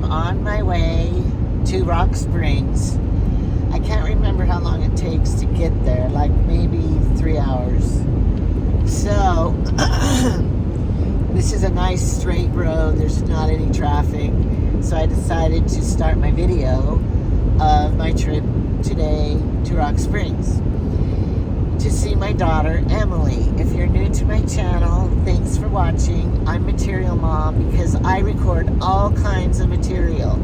on my way to Rock Springs. I can't remember how long it takes to get there, like maybe 3 hours. So, this is a nice straight road. There's not any traffic. So I decided to start my video of my trip today to Rock Springs to see my daughter, Emily. If you're new to my channel, thanks for watching. I'm Material Mom because I record all kinds of material.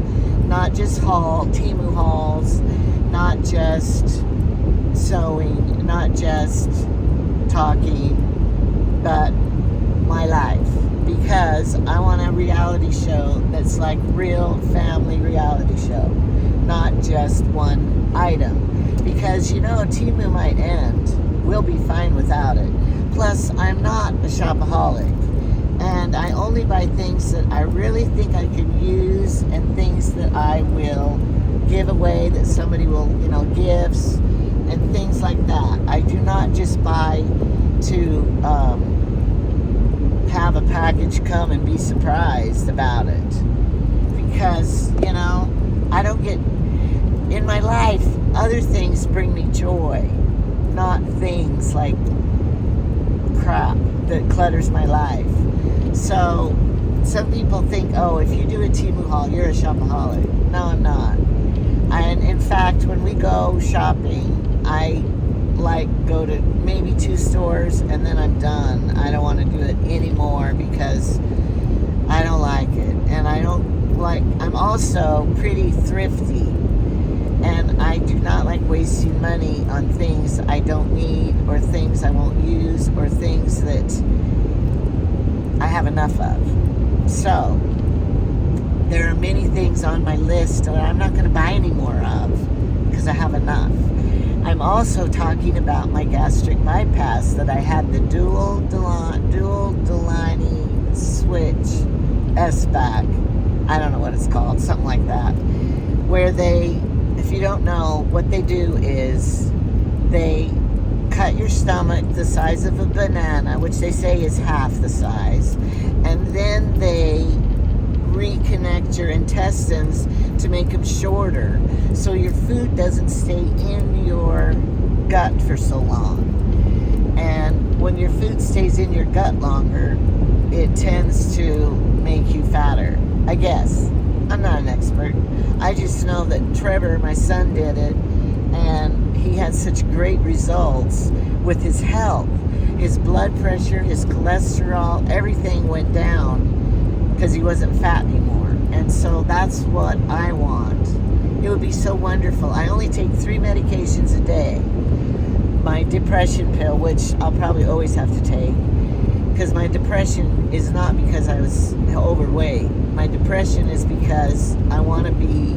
Not just Temu hauls, not just sewing, not just talking, but my life. Because I want a reality show that's like real family reality show, not just one item. Because, Temu might end. We'll be fine without it. Plus, I'm not a shopaholic. And I only buy things that I really think I can use and things that I will give away, that somebody will, gifts and things like that. I do not just buy to have a package come and be surprised about it. Because, I don't get, in my life, other things bring me joy, not things like crap that clutters my life. So, some people think, oh, if you do a Temu haul, you're a shopaholic. No, I'm not. And in fact, when we go shopping, I go to maybe 2 stores and then I'm done. I don't want to do it anymore because I don't like it. And I'm also pretty thrifty. And I do not like wasting money on things I don't need or things I won't use or things that I have enough of. So, there are many things on my list that I'm not going to buy any more of because I have enough. I'm also talking about my gastric bypass that I had the dual Delaney switch S-back. I don't know what it's called, something like that. Where they, if you don't know, what they do is they cut your stomach the size of a banana, which they say is half the size, and then they reconnect your intestines to make them shorter so your food doesn't stay in your gut for so long. And when your food stays in your gut longer, it tends to make you fatter, I guess. I'm not an expert. I just know that Trevor, my son, did it, and he had such great results with his health. His blood pressure, his cholesterol, everything went down because he wasn't fat anymore. And so that's what I want. It would be so wonderful. I only take 3 medications a day. My depression pill, which I'll probably always have to take, because my depression is not because I was overweight. My depression is because I want to be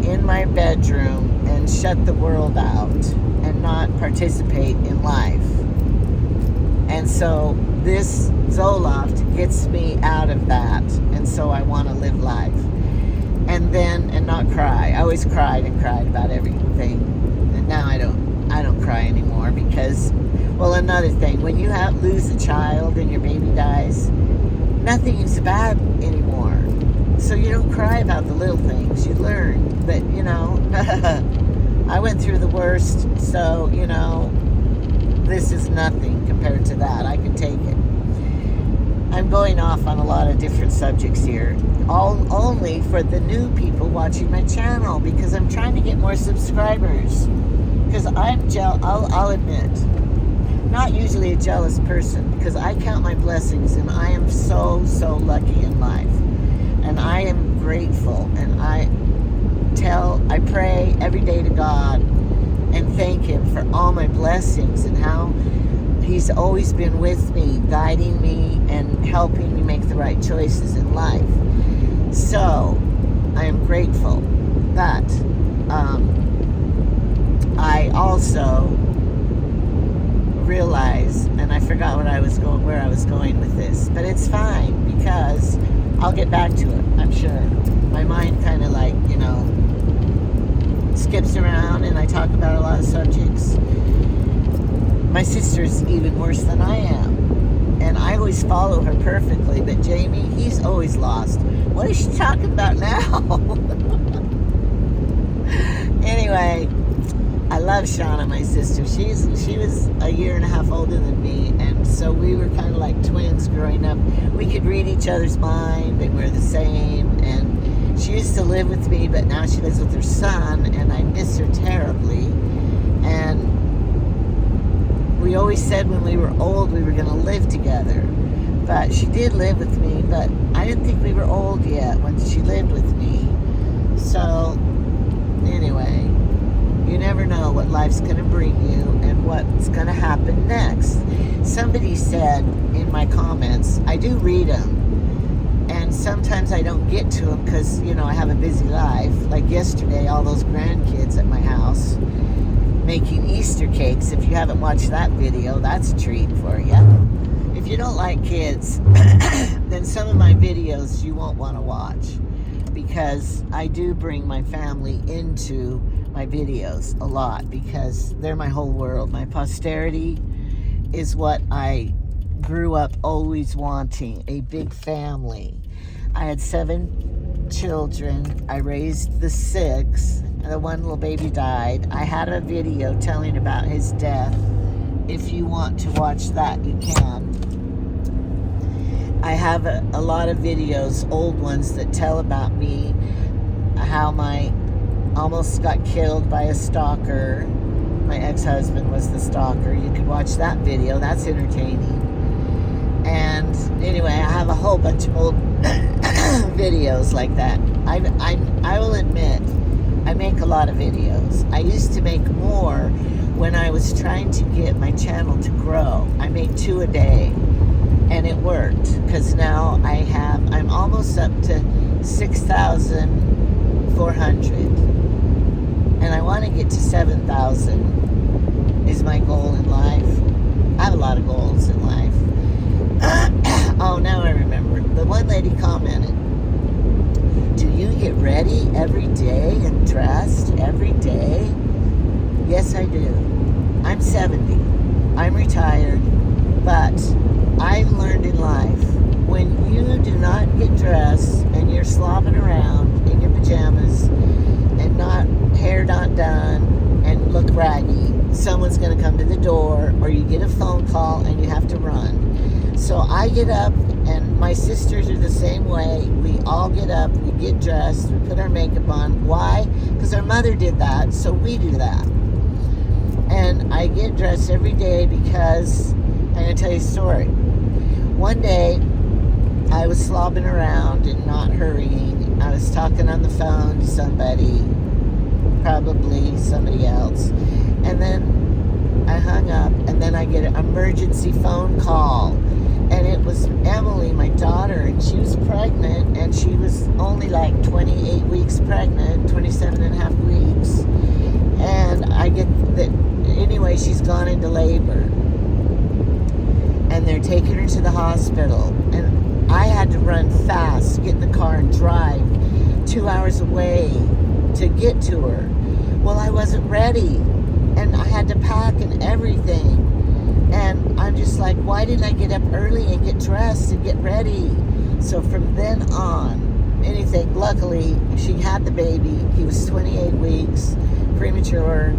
in my bedroom and shut the world out and not participate in life. And so this Zoloft gets me out of that, and so I want to live life. And not cry. I always cried about everything. And now I don't cry anymore because, well, another thing, when you lose a child and your baby dies, nothing is bad anymore. So you don't cry about the little things. You learn that, I went through the worst, so, this is nothing compared to that. I can take it. I'm going off on a lot of different subjects here, only for the new people watching my channel, because I'm trying to get more subscribers. Because I'll admit, not usually a jealous person, because I count my blessings, and I am so lucky in life. And I am grateful, and I pray every day to God and thank Him for all my blessings and how He's always been with me, guiding me and helping me make the right choices in life. So, I am grateful. But I also realize, and I forgot where I was going with this, but it's fine because I'll get back to it, I'm sure. My mind kind of skips around and I talk about a lot of subjects. My sister's even worse than I am. and I always follow her perfectly, but Jamie, he's always lost. What is she talking about now? Anyway, I love Shauna, my sister. She was a year and a half older than me, and so we were kind of like twins growing up. We could read each other's mind, and we're the same, and she used to live with me, but now she lives with her son, and I miss her terribly. And we always said when we were old we were going to live together. But she did live with me, but I didn't think we were old yet when she lived with me. So, anyway, you never know what life's going to bring you and what's going to happen next. Somebody said in my comments, I do read them, and sometimes I don't get to them because, I have a busy life. Like yesterday, all those grandkids at my house making Easter cakes. If you haven't watched that video, that's a treat for you. If you don't like kids, then some of my videos you won't want to watch, because I do bring my family into my videos a lot, because they're my whole world. My posterity is what I grew up always wanting, a big family. I had 7 children. I raised the 6, and the one little baby died. I had a video telling about his death. If you want to watch that, you can. I have a lot of videos, old ones, that tell about me, how I almost got killed by a stalker. My ex-husband was the stalker. You can watch that video. That's entertaining. And anyway, I have a whole bunch of old videos like that. I will admit, I make a lot of videos. I used to make more when I was trying to get my channel to grow. I made 2 a day, and it worked, because now I'm almost up to 6,400, and I want to get to 7,000 is my goal in life. I have a lot of goals in life. Oh, now I remember. The one lady commented, do you get ready every day and dressed every day? Yes, I do. I'm 70. I'm retired. But I've learned in life, when you do not get dressed and you're slobbing around in your pajamas and hair not done and look raggy, someone's going to come to the door, or you get a phone call and you have to run. So I get up, and my sisters are the same way. We all get up, we get dressed, we put our makeup on. Why? Because our mother did that, so we do that. And I get dressed every day because I'm going to tell you a story. One day, I was slobbing around and not hurrying. I was talking on the phone to somebody, probably somebody else. And then I hung up, and then I get an emergency phone call. And it was Emily, my daughter, and she was pregnant, and she was only like 28 weeks pregnant, 27 and a half weeks. And I get that, anyway, she's gone into labor. And they're taking her to the hospital. And I had to run fast, get in the car and drive 2 hours away to get to her. Well, I wasn't ready. And I had to pack and everything. And I'm just like, why didn't I get up early and get dressed and get ready? So from then on, luckily, she had the baby. He was 28 weeks, premature.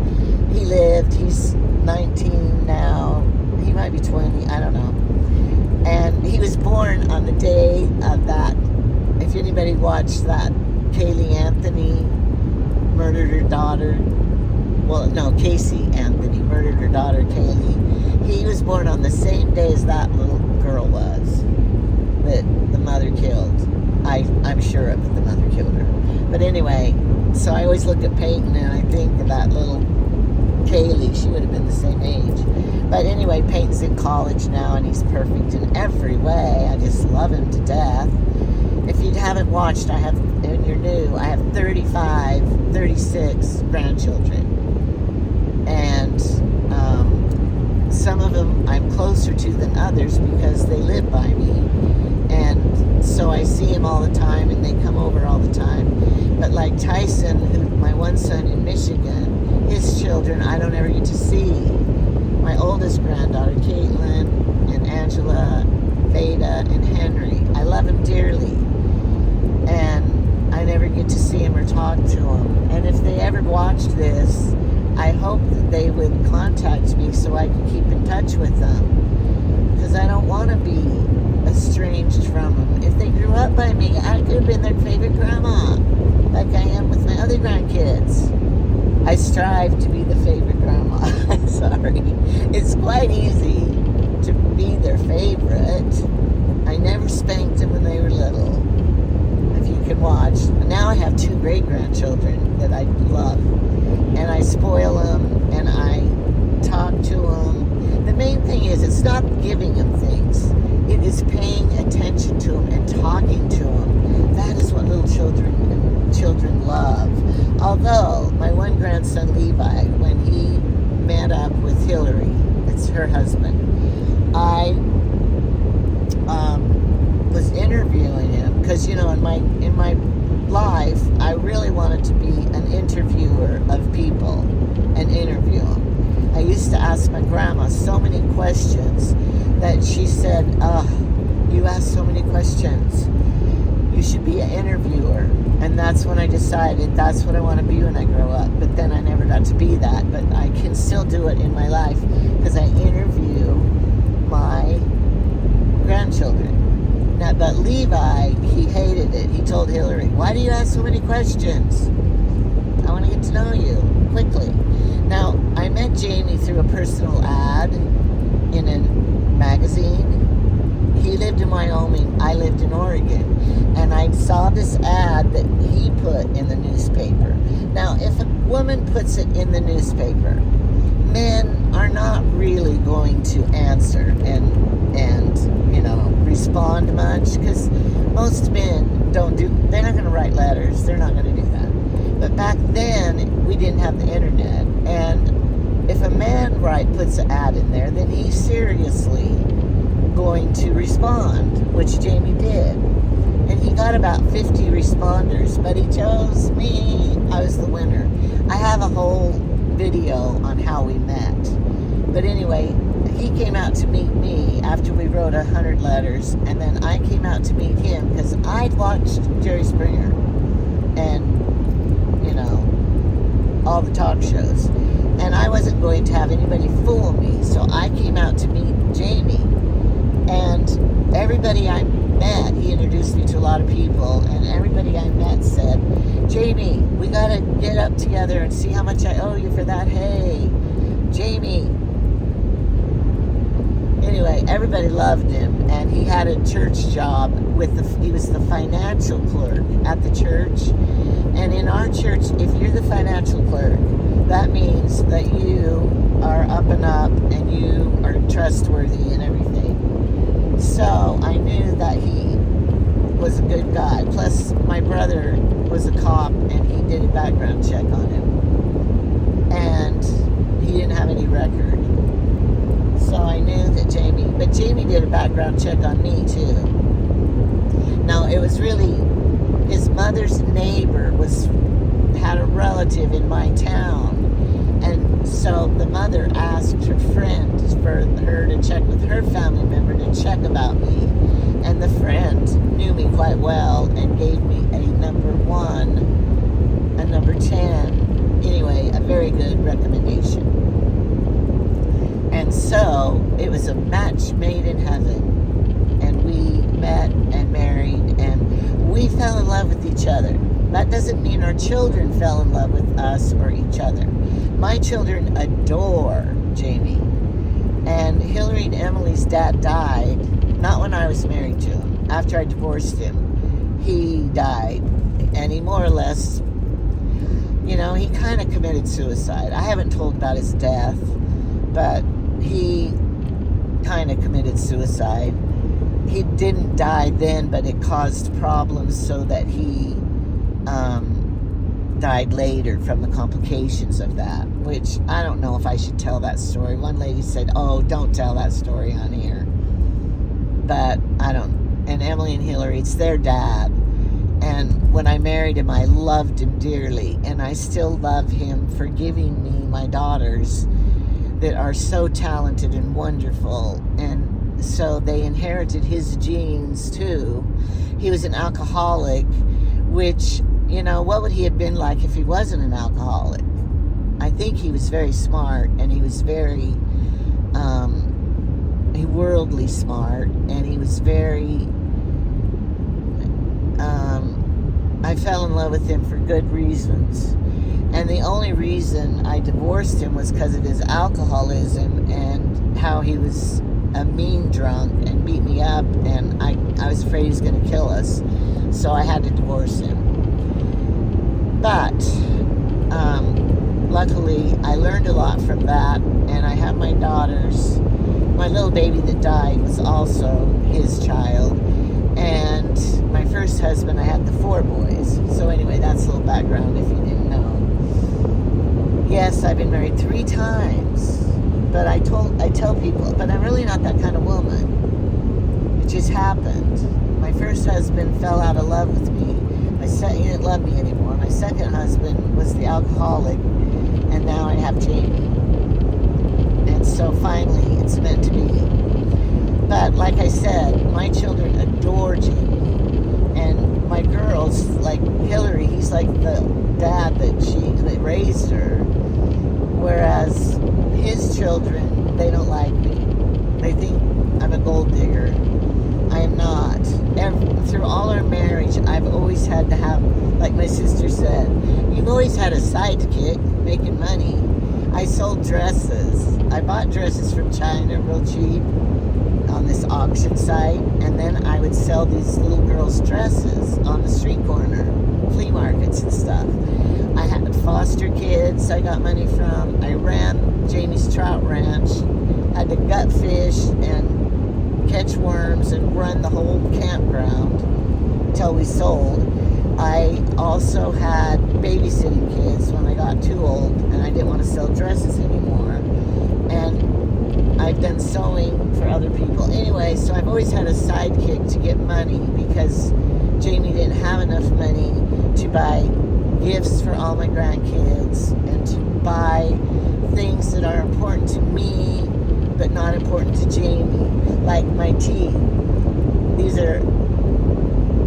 He lived. He's 19 now. He might be 20. I don't know. And he was born on the day of that. If anybody watched that, Kaylee Anthony murdered her daughter. Well, no, Casey Anthony murdered her daughter, Kaylee. He was born on the same day as that little girl was that the mother killed. I'm sure of it, the mother killed her. But anyway, so I always look at Peyton and I think of that little Kaylee. She would have been the same age. But anyway, Peyton's in college now, and he's perfect in every way. I just love him to death. If you haven't watched, and you're new, I have 36 grandchildren. And some of them I'm closer to than others because they live by me. And so I see them all the time, and they come over all the time. But like Tyson, my one son in Michigan, his children I don't ever get to see. My oldest granddaughter, Caitlin, and Angela, Veda, and Henry. I love them dearly. And I never get to see them or talk to them. And if they ever watched this, I hope that they would contact me so I can keep in touch with them. Because I don't want to be estranged from them. If they grew up by me, I could have been their favorite grandma, like I am with my other grandkids. I strive to be the favorite grandma. I'm sorry. It's quite easy to be their favorite. I never spanked them when they were little, if you can watch. Now I have 2 great-grandchildren that I love. And I spoil them, and I talk to them. The main thing is, it's not giving them things. It is paying attention to them and talking to them. That is what little children love. Although, my one grandson, Levi, when he met up with Hillary, it's her husband, I was interviewing him because, in my life, I really wanted to be an interviewer of people and interview them. I used to ask my grandma so many questions that she said, you ask so many questions. You should be an interviewer. And that's when I decided that's what I want to be when I grow up. But then I never got to be that. But I can still do it in my life because I interview my grandchildren. Now, but Levi, he hated it. He told Hillary, why do you ask so many questions? I want to get to know you quickly. Now, I met Jamie through a personal ad in a magazine. He lived in Wyoming. I lived in Oregon. And I saw this ad that he put in the newspaper. Now, if a woman puts it in the newspaper, men are not really going to answer and respond much, because most men they're not going to write letters. They're not going to do that. But back then, we didn't have the internet. And if a man puts an ad in there, then he's seriously going to respond, which Jamie did. And he got about 50 responders, but he chose me. I was the winner. I have a whole video on how we met. But anyway, he came out to meet me after we wrote 100 letters, and then I came out to meet him because I'd watched Jerry Springer and, all the talk shows. And I wasn't going to have anybody fool me, so I came out to meet Jamie. And everybody I met, he introduced me to a lot of people, and everybody I met said, Jamie, we got to get up together and see how much I owe you for that hay. Jamie. Anyway, everybody loved him, and he had a church job he was the financial clerk at the church. And in our church, if you're the financial clerk, that means that you are up and up and you are trustworthy and everything. So I knew that he was a good guy. Plus, my brother was a cop, and he did a background check on him. And he didn't have any record. So I knew that Jamie did a background check on me too. Now, it was really, his mother's neighbor had a relative in my town. And so the mother asked her friend for her to check with her family member to check about me. And the friend knew me quite well and gave me a number 1, a number 10. Anyway, a very good recommendation. And so it was a match made in heaven. And we met and married, and we fell in love with each other. That doesn't mean our children fell in love with us or each other. My children adore Jamie. And Hillary and Emily's dad died, not when I was married to him. After I divorced him, he died. And he more or less, he kind of committed suicide. I haven't told about his death, but he kind of committed suicide. He didn't die then, but it caused problems so that he died later from the complications of that, which I don't know if I should tell that story. One lady said, don't tell that story on here. But I don't. And Emily and Hillary, it's their dad. And when I married him, I loved him dearly. And I still love him for giving me my daughters that are so talented and wonderful. And so they inherited his genes too. He was an alcoholic, which, what would he have been like if he wasn't an alcoholic? I think he was very smart, and he was very worldly smart, and he was very I fell in love with him for good reasons. And the only reason I divorced him was because of his alcoholism and how he was a mean drunk and beat me up, and I was afraid he was going to kill us, so I had to divorce him. But luckily I learned a lot from that, and I have my daughters. My little baby that died was also his child, and my first husband, I had the 4 boys. So anyway, that's a little background if you didn't know. Yes, I've been married 3 times, but I tell people, but I'm really not that kind of woman. It just happened. My first husband fell out of love with me. He didn't love me anymore. My second husband was the alcoholic, and now I have Jamie. And so finally, it's meant to be. But like I said, my children adore Jamie. And my girls, like Hillary, he's like the dad that raised her. Whereas his children, they don't like me. They think I'm a gold digger. I am not. Through all our marriage, I've always had to have, like my sister said, you've always had a sidekick making money. I sold dresses. I bought dresses from China real cheap on this auction site, and then I would sell these little girls' dresses on the street corner, flea markets and stuff. I had foster kids I got money from. I ran Jamie's Trout Ranch, had to gut fish and catch worms and run the whole campground until we sold. I also had babysitting kids when I got too old and I didn't want to sell dresses anymore. And I've done sewing for other people. Anyway, so I've always had a sidekick to get money because Jamie didn't have enough money to buy gifts for all my grandkids and to buy things that are important to me but not important to Jamie, like my teeth. These are,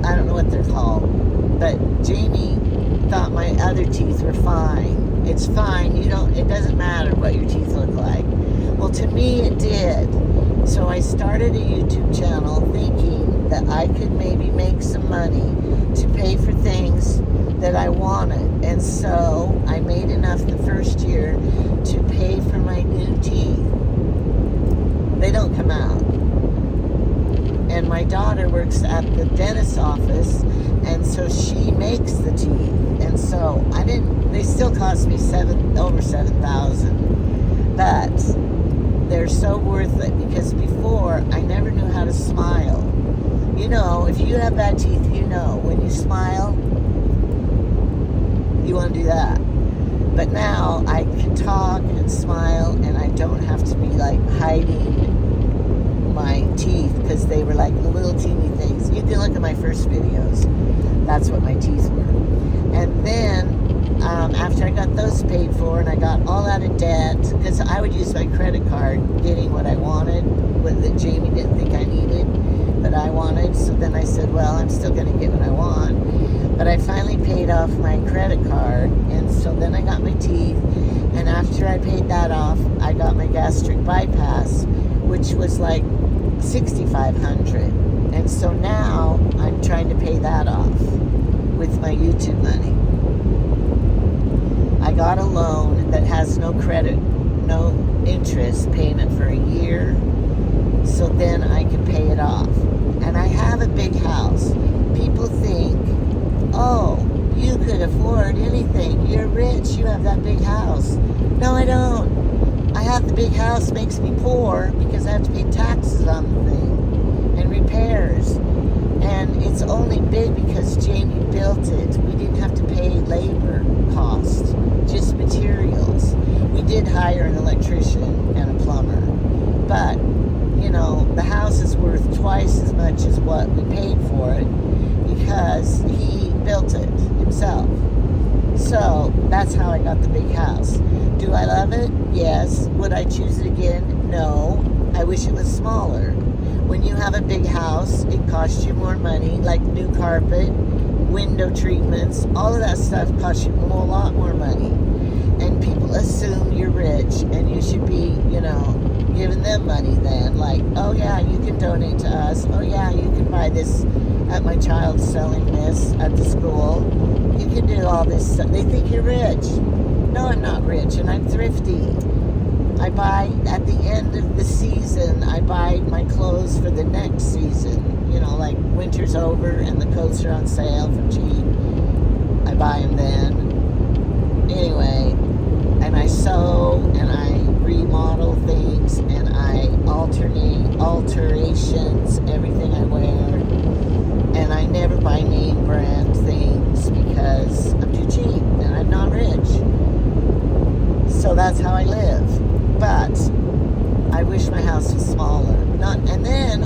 I don't know what they're called, but Jamie thought my other teeth were fine. It's fine, it doesn't matter what your teeth look like. Well, to me it did. So I started a YouTube channel thinking that I could maybe make some money to pay for things that I wanted. And so I made enough the first year to pay for my new teeth. They don't come out. And my daughter works at the dentist's office, and so she makes the teeth. And so they still cost me over $7,000, but they're so worth it because before I never knew how to smile. If you have bad teeth, when you smile, you want to do that. But now I can talk and smile, and I don't have to be like hiding my teeth because they were like little teeny things. You can look at my first videos. That's what my teeth were. And then after I got those paid for and I got all out of debt, because I would use my credit card getting what I wanted, that Jamie didn't think I needed, but I wanted. So then I said, well, I'm still going to get what I want. But I finally paid off my credit card, and so then I got my teeth. And after I paid that off, I got my gastric bypass, which was like $6,500. And so now I'm trying to pay that off with my YouTube money. I got a loan that has no credit, no interest payment for a year, so then I can pay it off. And I have a big house. People think, oh, you could afford anything. You're rich. You have that big house. No, I don't. I have the big house makes me poor because I have to pay taxes on the thing and repairs. And it's only big because Jamie built it. We didn't have to pay labor cost, just materials. We did hire an electrician and a plumber. But, the house is worth twice as much as what we paid for it because he built it himself. So that's how I got the big house. Do I love it? Yes. Would I choose it again? No. I wish it was smaller. When you have a big house, it costs you more money, like new carpet, window treatments, all of that stuff costs you a lot more money. And people assume you're rich and you should be, giving them money then. Like, oh yeah, you can donate to us. Oh yeah, you can buy this at my child's selling this at the school. You can do all this stuff. They think you're rich. No, I'm not rich, and I'm thrifty. I buy, at the end of the season, I buy my clothes for the next season. Like winter's over and the coats are on sale for cheap. I buy them then. Anyway, and I sew and I remodel things and I alterations, everything I wear. And I never buy name brand things because I'm too cheap and I'm not rich. So that's how I live. But I wish my house was smaller. And then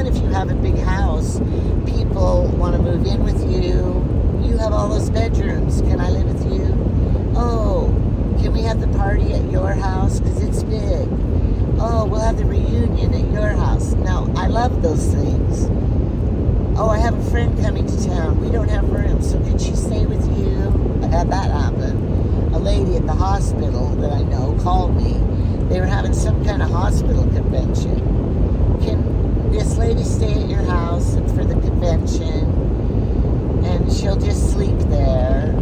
if you have a big house, people want to move in with you. You have all those bedrooms. Can I live with you? Oh, can we have the party at your house? Because it's big. Oh, we'll have the reunion at your house. Now, I love those things. Oh, I have a friend coming to town. We don't have room, so could she stay with you? I had that happen. A lady at the hospital that I know called me. They were having some kind of hospital convention. Can this lady stay at your house for the convention? And she'll just sleep there.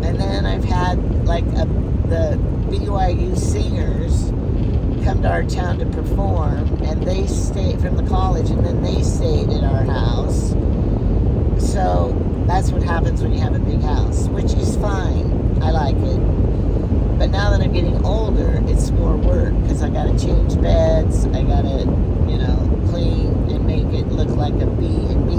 And then I've had the BYU singers come to our town to perform, and they stayed from the college, and then they stayed at our house. So that's what happens when you have a big house, which is fine. I like it. But now that I'm getting older, it's more work because I got to change beds. I got to, clean and make it look like a B&B.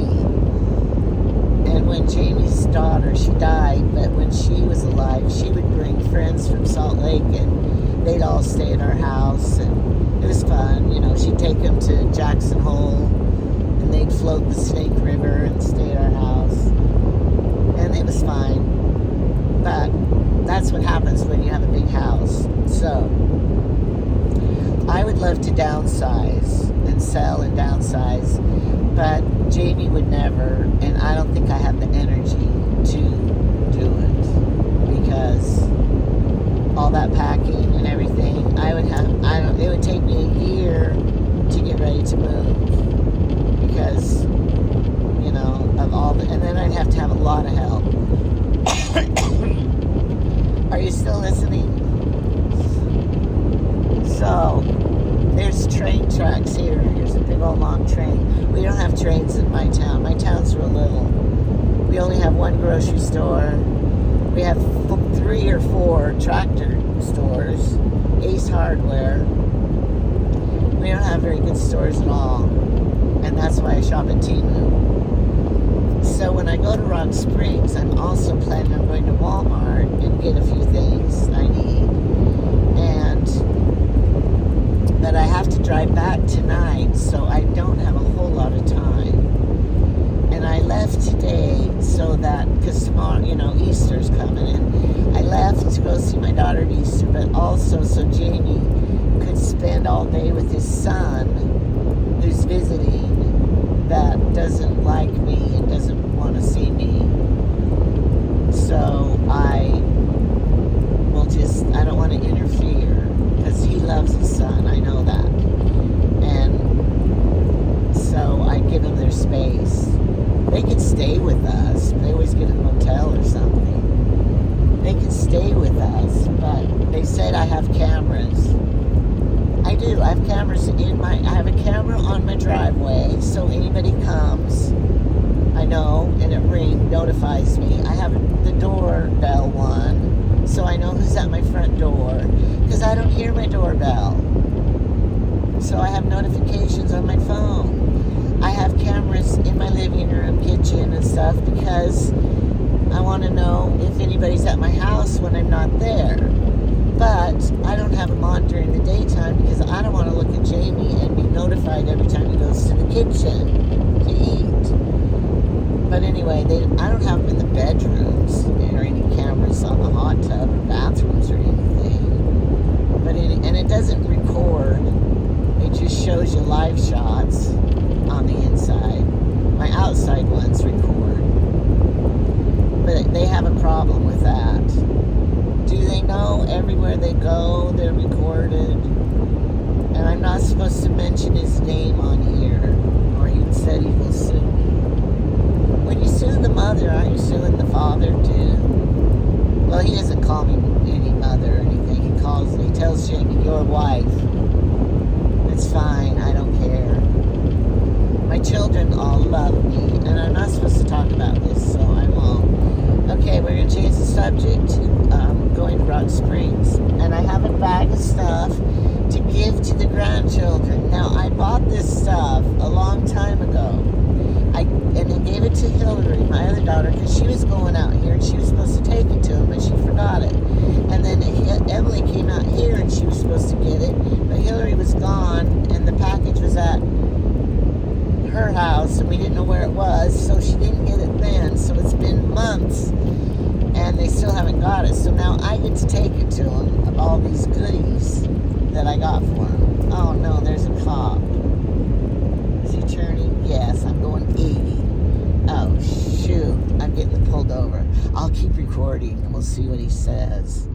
And when Jamie's daughter, she died, but when she was alive, she would bring friends from Salt Lake and they'd all stay at our house. And it was fun. She'd take them to Jackson Hole and they'd float the Snake River and stay at our house. And it was fine. But that's what happens when you have a big house. So I would love to downsize and sell and downsize, but Jamie would never, and I don't think I have the energy to do it because all that packing and everything, it would take me a year to get ready to move because, of all and then I'd have to have a lot of help. Are you still listening? So, there's train tracks here. Here's a big old long train. We don't have trains in my town. My town's real little. We only have one grocery store. We have 3 or 4 tractor stores. Ace Hardware. We don't have very good stores at all. And that's why I shop at Temu. So when I go to Rock Springs, I'm also planning on going to Walmart and get a few things I need. But I have to drive back tonight, so I don't have a whole lot of time. And I left today so that, because tomorrow, Easter's coming, and I left to go see my daughter at Easter, but also so Jamie could spend all day with his son, who's visiting, that doesn't like me and doesn't want to see me. So I don't want to interfere, because he loves his son, I know that. And so I give them their space. They could stay with us. They always get a motel or something. They could stay with us, but they said I have cameras. I do. I have cameras I have a camera on my driveway, so anybody comes, I know, and it notifies me. I have the doorbell one, so I know who's at my front door, because I don't hear my doorbell. So I have notifications on my phone. I have cameras in my living room, kitchen, and stuff, because I want to know if anybody's at my house when I'm not there. But I don't have them on during the daytime because I don't want to look at Jamie and be notified every time he goes to the kitchen to eat. But anyway, I don't have them in the bedrooms or any cameras on the hot tub or bathrooms or anything. And it doesn't record. It just shows you live shots. they have a problem with that. Do they know everywhere they go, they're recorded? And I'm not supposed to mention his name on here, or he said he will sue me. When you sue the mother, aren't you suing the father too? Well, he doesn't call me any mother or anything. He tells Jamie, your wife. It's fine, I don't care. My children all love me, and I'm not supposed to talk about this, so I won't. Okay, we're going to change the subject to going to Rock Springs. And I have a bag of stuff to give to the grandchildren. Now, I bought this stuff a long time ago. And I gave it to Hillary, my other daughter, because she was going out here, and she was supposed to take it to him, but she forgot it. And then Emily came out here, and she was supposed to get it, but Hillary was gone, and the package was at her house, and we didn't know where it was, so she didn't get it then. So it's been months, and they still haven't got it. So now I get to take it to them, of all these goodies that I got for him. Oh no, there's a cop. Is he turning? Yes, I'm going 80. Oh shoot, I'm getting pulled over. I'll keep recording and we'll see what he says.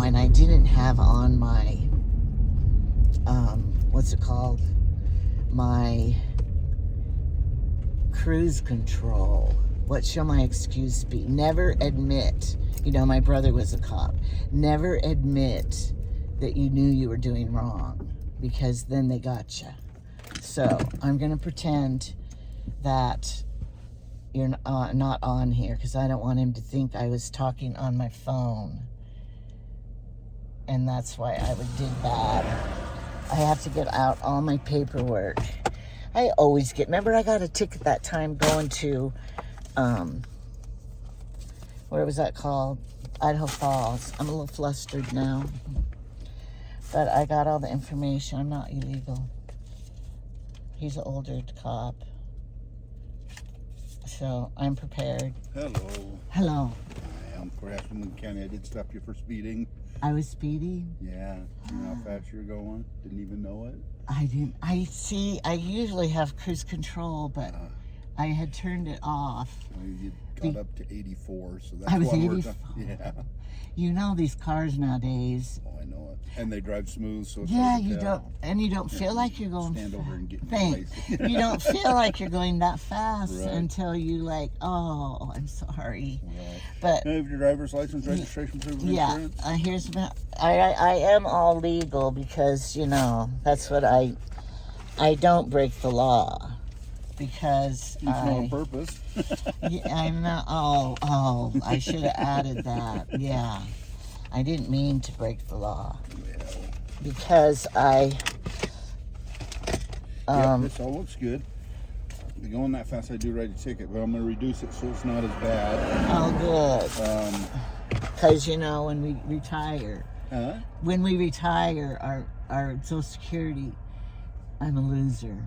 And I didn't have on my what's it called? My cruise control. What shall my excuse be? Never admit. You know, my brother was a cop. Never admit that you knew you were doing wrong, because then they got you. So I'm going to pretend that you're not on here, because I don't want him to think I was talking on my phone. And that's why I did that. I have to get out all my paperwork. I always get, remember I got a ticket that time going to, where was that called? Idaho Falls. I'm a little flustered now. But I got all the information. I'm not illegal. He's an older cop. So I'm prepared. Hello. Hello. Hi, I'm Craftsman County. I did stop you for speeding. I was speeding? Yeah. You know how fast you're going? Didn't even know it? I didn't. I usually have cruise control, but I had turned it off. Well, you got up to 84, so that's I was what 84. Yeah. You know these cars nowadays. Oh, I know it. And they drive smooth, so it's Yeah, hard to you tell. don't feel like you're going. Stand over and get in your Thanks. place. You don't feel like you're going that fast Right. until you like, oh, I'm sorry. Right. But Now, have your driver's license, registration, proof of yeah, insurance? here's about. I am all legal because that's what I don't break the law because It's not on purpose. Yeah, I'm not. Oh, I should have added that. Yeah, I didn't mean to break the law because Yep, this all looks good. If you're going that fast, I do write a ticket, but I'm going to reduce it so it's not as bad. Oh, good. Because when we retire, our Social Security, I'm a loser.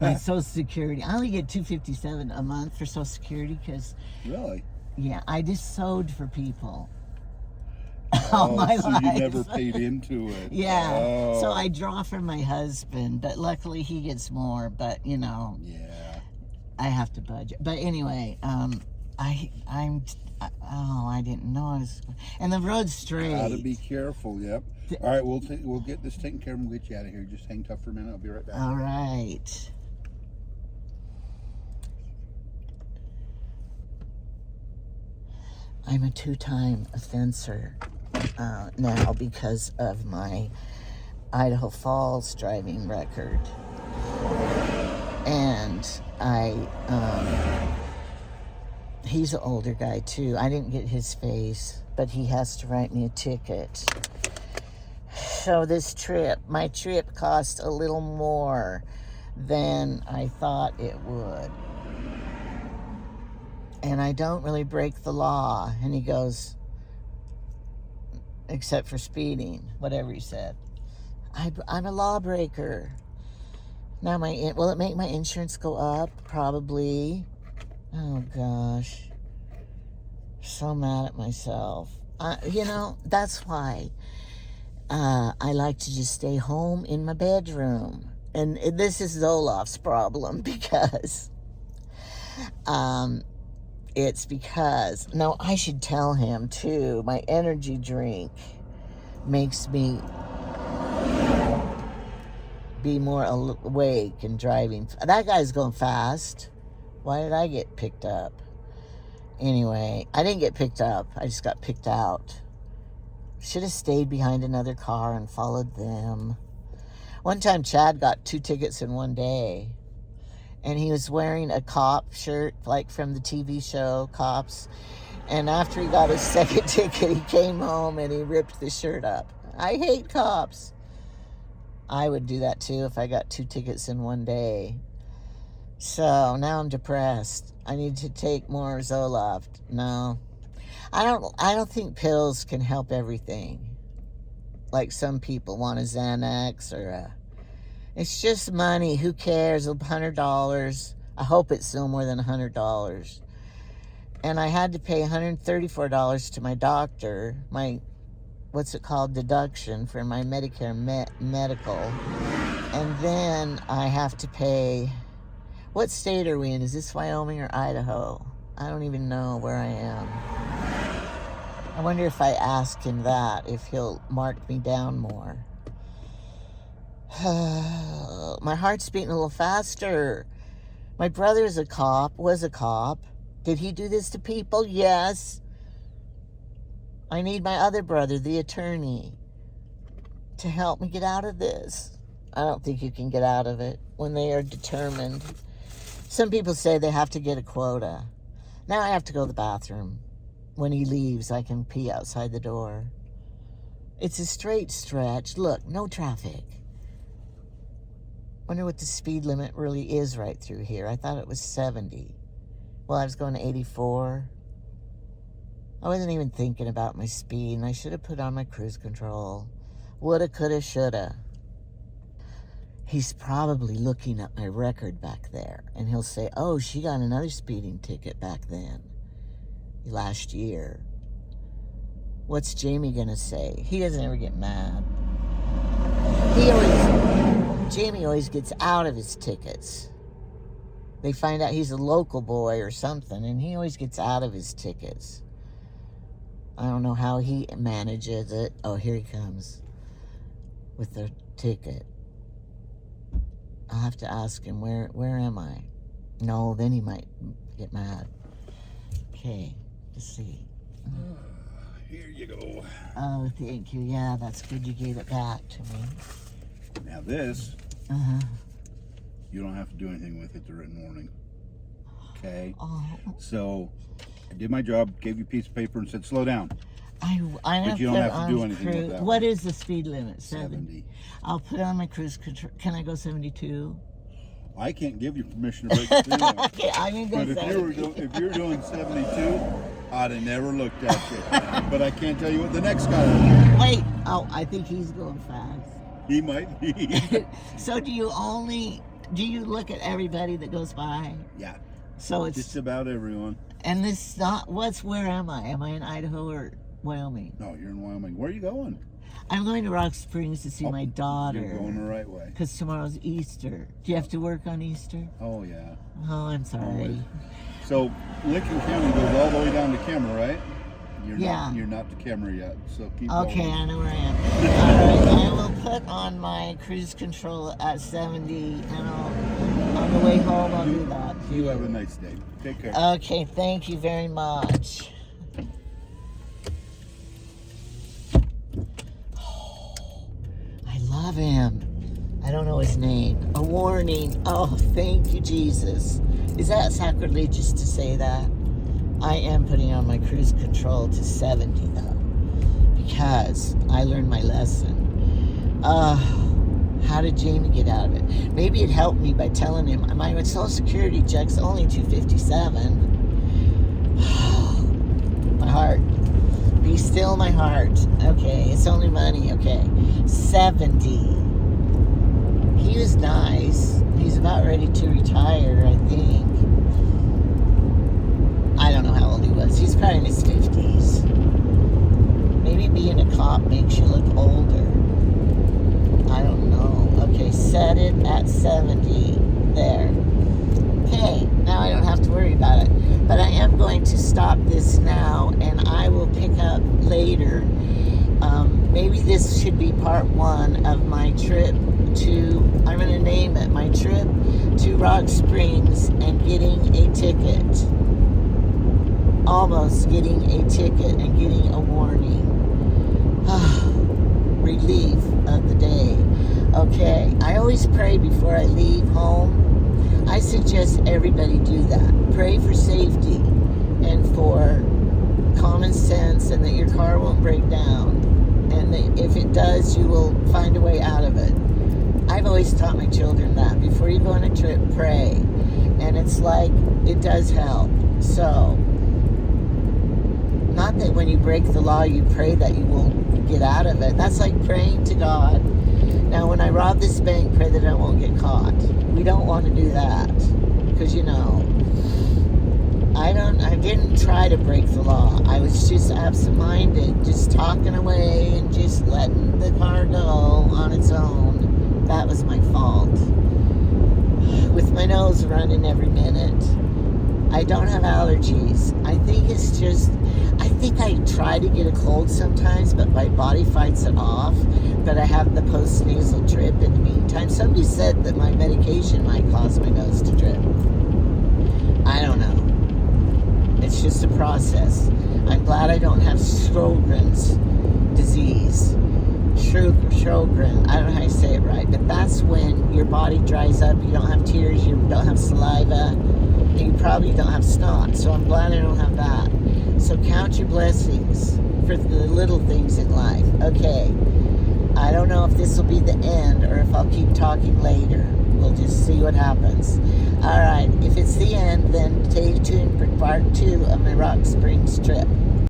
My Social Security, I only get $257 a month for Social Security because, Really? yeah, I just sewed for people. Oh, my so life. you never paid into it. Yeah. Oh. So I draw from my husband, but luckily he gets more. But Yeah. I have to budget. But anyway, I didn't know I was. And the road's straight. Gotta be careful. Yep. All right, we'll get this taken care of and we'll get you out of here. Just hang tough for a minute. I'll be right back. All right. I'm a 2-time offender now because of my Idaho Falls driving record. And he's an older guy too. I didn't get his face, but he has to write me a ticket. So my trip cost a little more than I thought it would. And I don't really break the law. And he goes, except for speeding, whatever he said. I'm a lawbreaker. Now will it make my insurance go up? Probably. Oh gosh. So mad at myself. That's why I like to just stay home in my bedroom. And this is Zolof's problem because It's because, no, I should tell him too, my energy drink makes me be more awake and driving. That guy's going fast. Why did I get picked up? Anyway, I didn't get picked up. I just got picked out. Should have stayed behind another car and followed them. One time, Chad got 2 tickets in one day. And he was wearing a cop shirt, like from the TV show Cops. And after he got his second ticket, he came home and he ripped the shirt up. I hate cops. I would do that too if I got 2 tickets in one day. So now I'm depressed. I need to take more Zoloft. No, I don't think pills can help everything. Like some people want a Xanax or a. It's just money. Who cares? $100. I hope it's no more than $100. And I had to pay $134 to my doctor. My, what's it called, deduction for my Medicare medical. And then I have to pay. What state are we in? Is this Wyoming or Idaho? I don't even know where I am. I wonder if I ask him that, if he'll mark me down more. My heart's beating a little faster. My brother's a cop, was a cop. Did he do this to people? Yes. I need my other brother, the attorney, to help me get out of this. I don't think you can get out of it when they are determined. Some people say they have to get a quota. Now I have to go to the bathroom. When he leaves, I can pee outside the door. It's a straight stretch. Look, no traffic. Wonder what the speed limit really is right through here. I thought it was 70. Well, I was going to 84. I wasn't even thinking about my speed, and I should have put on my cruise control. Woulda, coulda, shoulda. He's probably looking at my record back there, and he'll say, oh, she got another speeding ticket back then, last year. What's Jamie gonna say? He doesn't ever get mad. Jamie always gets out of his tickets. They find out he's a local boy or something, and he always gets out of his tickets. I don't know how he manages it. Oh, here he comes with the ticket. I'll have to ask him, where am I? No, then he might get mad. Okay, let's see. Here you go. Oh, thank you. Yeah, that's good you gave it back to me. Now this, you don't have to do anything with it, the written warning. Okay? Oh. So, I did my job, gave you a piece of paper and said, slow down. But you don't have to do anything with that. What is the speed limit? 70. I'll put on my cruise control. Can I go 72? I can't give you permission to break the speed limit. Okay, I can go But 72. if you're doing 72, I'd have never looked at you. But I can't tell you what the next guy will do. Wait. Oh, I think he's going fast. He might be. So do you look at everybody that goes by? Yeah. So it's Just about everyone. And this not where am I? Am I in Idaho or Wyoming? No, you're in Wyoming. Where are you going? I'm going to Rock Springs to see my daughter. You're going the right way. Because tomorrow's Easter. Do you have to work on Easter? Oh, yeah. Oh, I'm sorry. Always. So, Lincoln County goes all the way down to Kemmer, right? You're not to Kemmer yet, so keep going. Okay, I know where I am. All right, I will put on my cruise control at 70, and on the way home I'll do that. You have a nice day. Take care. Okay, thank you very much. I love him. I don't know his name. A warning. Oh, thank you, Jesus. Is that sacrilegious to say that? I am putting on my cruise control to 70, though, because I learned my lesson. How did Jamie get out of it? Maybe it helped me by telling him my Social Security check's only $257. My heart. Be still, my heart. Okay, it's only money. Okay, 70. He was nice. He's about ready to retire, I think. I don't know how old he was. He's probably in his 50s. Maybe being a cop makes you look older. I don't know. Okay, set it at 70. There. Okay, now now I don't have to worry about it. But I am going to stop this now, and I will pick up later. Maybe this should be part 1 of my trip to, I'm going to name it, my trip to Rock Springs and getting a ticket. Almost getting a ticket and getting a warning. Relief of the day. Okay, I always pray before I leave home. I suggest everybody do that. Pray for safety and for common sense, and that your car won't break down. And that if it does, you will find a way out of it. I've always taught my children that. Before you go on a trip, pray. And it's like, it does help. So, not that when you break the law, you pray that you won't get out of it. That's like praying to God. Now, when I rob this bank, pray that I won't get caught. We don't want to do that. Because, you know, I didn't try to break the law. I was just absent-minded, just talking away and just letting the car go on its own. That was my fault. With my nose running every minute. I don't have allergies. I think I try to get a cold sometimes, but my body fights it off. But I have the post-nasal drip in the meantime. Somebody said that my medication might cause my nose to drip. I don't know. It's just a process. I'm glad I don't have Sjogren's disease. Sjogren. I don't know how you say it right. But that's when your body dries up. You don't have tears. You don't have saliva. And you probably don't have snot. So I'm glad I don't have that. So count your blessings for the little things in life. Okay. I don't know if this will be the end or if I'll keep talking later. We'll just see what happens. All right. If it's the end, then stay tuned for part 2 of my Rock Springs trip.